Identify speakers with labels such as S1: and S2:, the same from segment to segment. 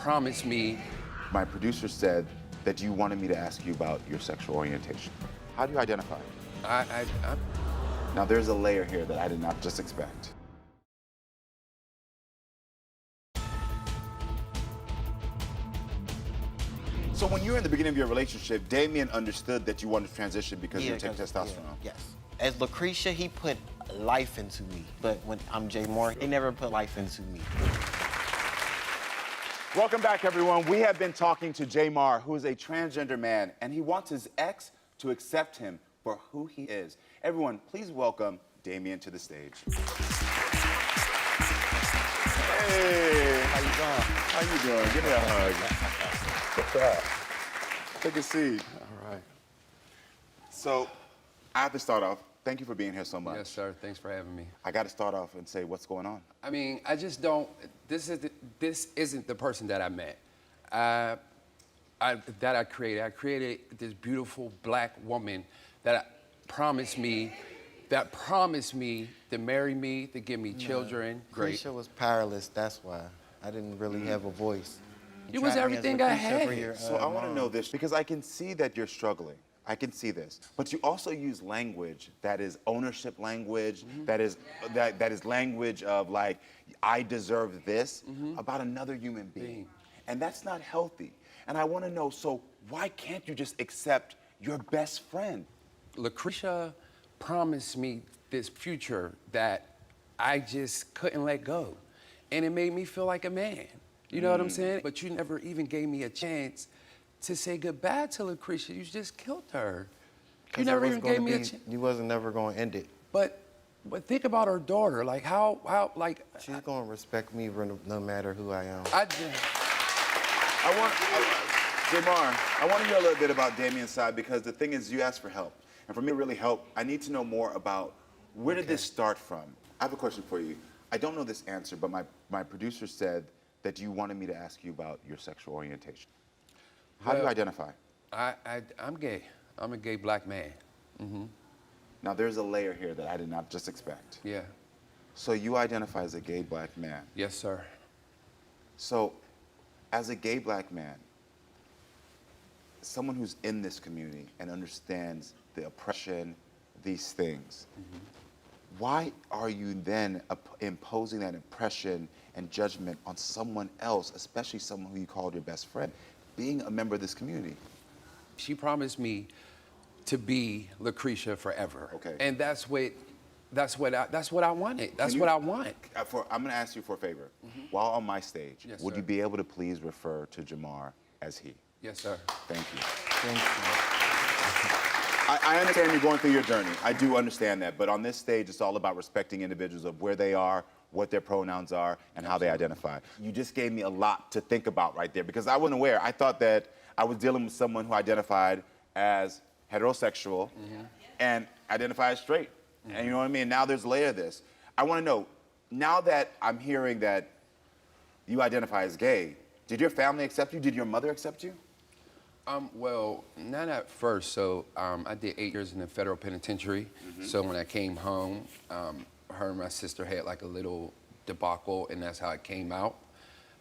S1: promised me.
S2: My producer said that you wanted me to ask you about your sexual orientation. How do you identify? Now, there's a layer here that I did not just expect. So when you were in the beginning of your relationship, Damien understood that you wanted to transition because you take testosterone.
S3: Yes. As Lucretia, he put life into me. But when I'm Jay Moore, he never put life into me.
S2: Welcome back, everyone. We have been talking to Jamar, who is a transgender man, and he wants his ex to accept him for who he is. Everyone, please welcome Damien to the stage. Hey, how you doing? How you doing? Give me a hug. What's up? Take a seat.
S1: All right.
S2: So, I have to start off. Thank you for being here so much.
S1: Yes, sir. Thanks for having me.
S2: I got to start off and say what's going on.
S1: I mean, I just don't. This isn't the person that I met. I created. I created this beautiful black woman that promised me to marry me, to give me children. Great.
S3: Lucretia was powerless, that's why. I didn't really have a voice.
S1: You was everything I had.
S2: So I want to know this because I can see that you're struggling. I can see this, but you also use language that is ownership language, that is language of like, I deserve this about another human being. And that's not healthy. And I want to know, so why can't you just accept your best friend?
S1: Lucretia promised me this future that I just couldn't let go. And it made me feel like a man. You know what I'm saying? But you never even gave me a chance to say goodbye to Lucretia. You just killed her. You never even gave me a chance.
S3: You wasn't never gonna end it.
S1: But think about her daughter. Like like.
S3: She's gonna respect me no matter who I am.
S2: Jamar, I want to hear a little bit about Damien's side because the thing is you asked for help. And for me to really help, I need to know more about where did this start from? I have a question for you. I don't know this answer, but my producer said that you wanted me to ask you about your sexual orientation. How do you identify?
S1: I'm gay. I'm a gay black man.
S2: Now, there's a layer here that I did not just expect.
S1: Yeah.
S2: So you identify as a gay black man.
S1: Yes, sir.
S2: So, as a gay black man, someone who's in this community and understands the oppression, these things, why are you then imposing that oppression and judgment on someone else, especially someone who you called your best friend, being a member of this community?
S1: She promised me to be Lucretia forever.
S2: Okay.
S1: And that's what I wanted. That's what I want.
S2: I'm going to ask you for a favor. While on my stage,
S1: Yes,
S2: would
S1: sir.
S2: you be able to please refer to Jamar as he?
S1: Yes, sir.
S2: Thank you.
S3: Thank you.
S2: I understand you're going through your journey. I do understand that. But on this stage, it's all about respecting individuals of where they are, what their pronouns are, and how they identify. You just gave me a lot to think about right there because I wasn't aware. I thought that I was dealing with someone who identified as heterosexual and identified as straight. And you know what I mean? Now there's a layer of this. I want to know, now that I'm hearing that you identify as gay, did your family accept you? Did your mother accept you?
S1: Well, not at first. So I did 8 years in the federal penitentiary. So when I came home, her and my sister had like a little debacle, and that's how it came out.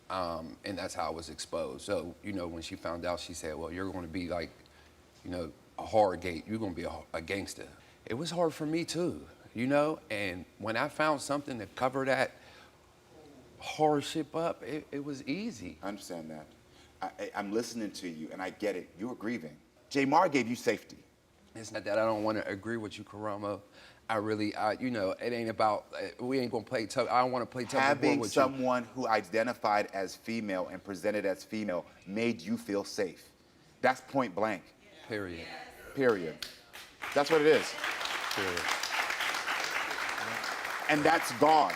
S1: And that's how I was exposed. So, you know, when she found out, she said, well, you're going to be like, you know, a horror gate. You're going to be a gangster. It was hard for me too, you know? And when I found something to cover that horror shit up, it was easy.
S2: I understand that. I'm listening to you, and I get it. You're grieving. Jamar gave you safety.
S1: It's not that I don't want to agree with you, Karamo. You know, it ain't about, we ain't going to play tough. I don't want to play tough with you.
S2: Having someone who identified as female and presented as female made you feel safe. That's point blank.
S1: Period.
S2: Period. That's what it is.
S1: Period.
S2: And that's gone.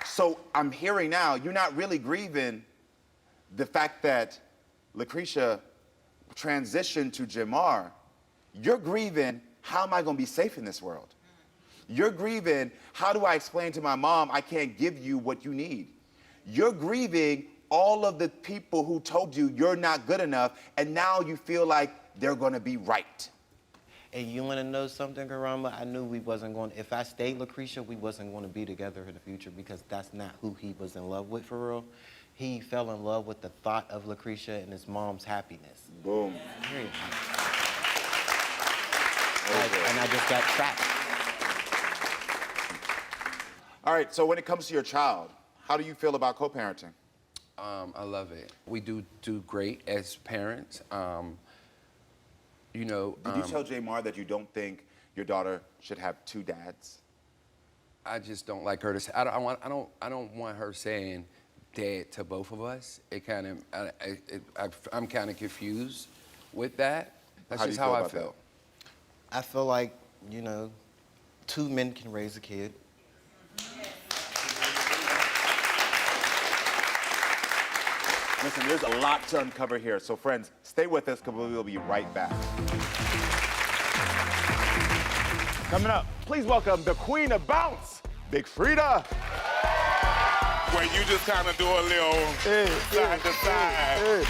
S2: So I'm hearing now, you're not really grieving the fact that Lucretia transitioned to Jamar. You're grieving, how am I going to be safe in this world? You're grieving, how do I explain to my mom I can't give you what you need? You're grieving all of the people who told you you're not good enough, and now you feel like they're going to be right.
S3: And you want to know something, Karamo? I knew we wasn't going to, if I stayed Lucretia, we wasn't going to be together in the future because that's not who he was in love with for real. he fell in love with the thought of Lucretia and his mom's happiness.
S2: Boom.
S3: Period. And I just got trapped.
S2: All right, so when it comes to your child, how do you feel about co-parenting?
S1: I love it. We do great as parents. You know,
S2: Did you tell Jamar that you don't think your daughter should have two dads?
S1: I just don't like her to say. I don't want her saying dad to both of us. It kind of, I'm kind of confused with that. That's
S2: How do
S1: just
S2: you
S1: how
S2: feel
S1: I
S2: about
S1: feel.
S3: I feel like, you know, two men can raise a kid.
S2: Listen, there's a lot to uncover here. So friends, stay with us because we will be right back. Coming up, please welcome the queen of bounce, Big Freedia.
S4: Where you just kind of do a little side to side.